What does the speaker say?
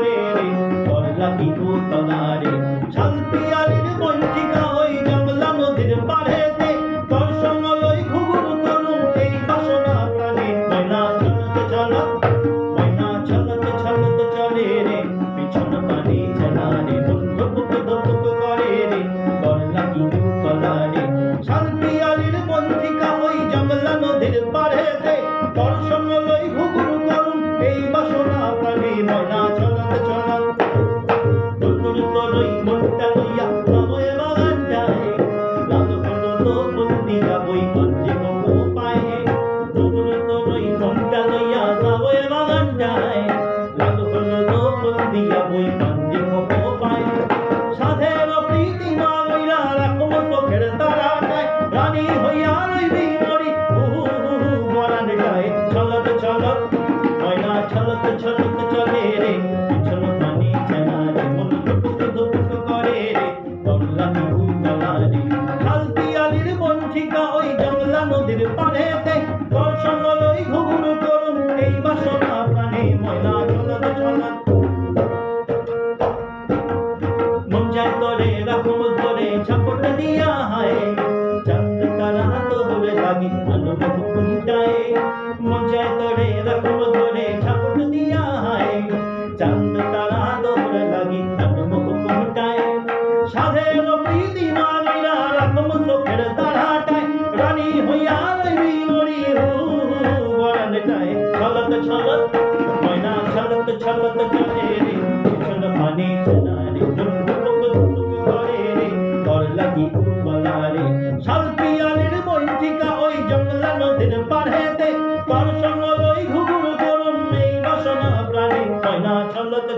করে রে তোর লাগি তলারে শালপিয়ালির বঞ্চিকা ওই জংলা নদীর পাড়েতে তোর সঙ্গ লই ঘুঘুর করুম এই বাসনা প্রাণে ময়না চলতে চলে রে পিছন পানি চলা রে ধুক করে রে তোর লাগি তলারে শালপিয়ালির বঞ্চিকা ওই জংলা নদীর পাড়েতে তোর সঙ্গ লই ঘুঘুর করুম এই বাসনা প্রাণে ময়না চলতে তোরই মনটা লইয়া যাবই বাগানটায় লাল হলো বন্দিরা বই পাঞ্জে কো পায়ে তোরই মনটা লইয়া যাবই বাগানটায় লাল হলো বন্দিরা বই পাঞ্জে কো পায়ে সাধের প্রীতি মা লইয়া রাখম চোখের তারাটায় রানী হইয়া রইবি মরি বরানটায় চলত ময়না চলত চলে রে পিছন পানি চেনা রে মন করে রে তোর লাগি তলারে শালপিয়ালির বঞ্চিকা ওই জংলা নদীর পাড়েতে তোর সঙ্গ লই ঘুঘুর করুম এই বাসনা প্রাণে ময়না চলত মন যায় তোরে রাখম ধরে ঝাপট দিয়া হায় চাঁদ তারা তোরে লাগি আলো হুকুমটায় মন যায় তোরে রাখম ধরে ঝাপট দিয়া হায় চাঁদ তারা তোরে লাগি আলো হুকুমটায় সাধের প্রীতি মালিরা রাখম চোখের তারাটায় রানী হইয়া রইবি মরি বরানটায় চলত ময়না চলত চলে রে পিছন পানি চেনা রে করে রে তোর লাগি তলারে শালপিয়ালির বঞ্চিকা ওই জংলা নদীর পাড়েতে তোর সঙ্গ লই ঘুঘুর করুম এই বাসনা প্রাণে ময়না চলত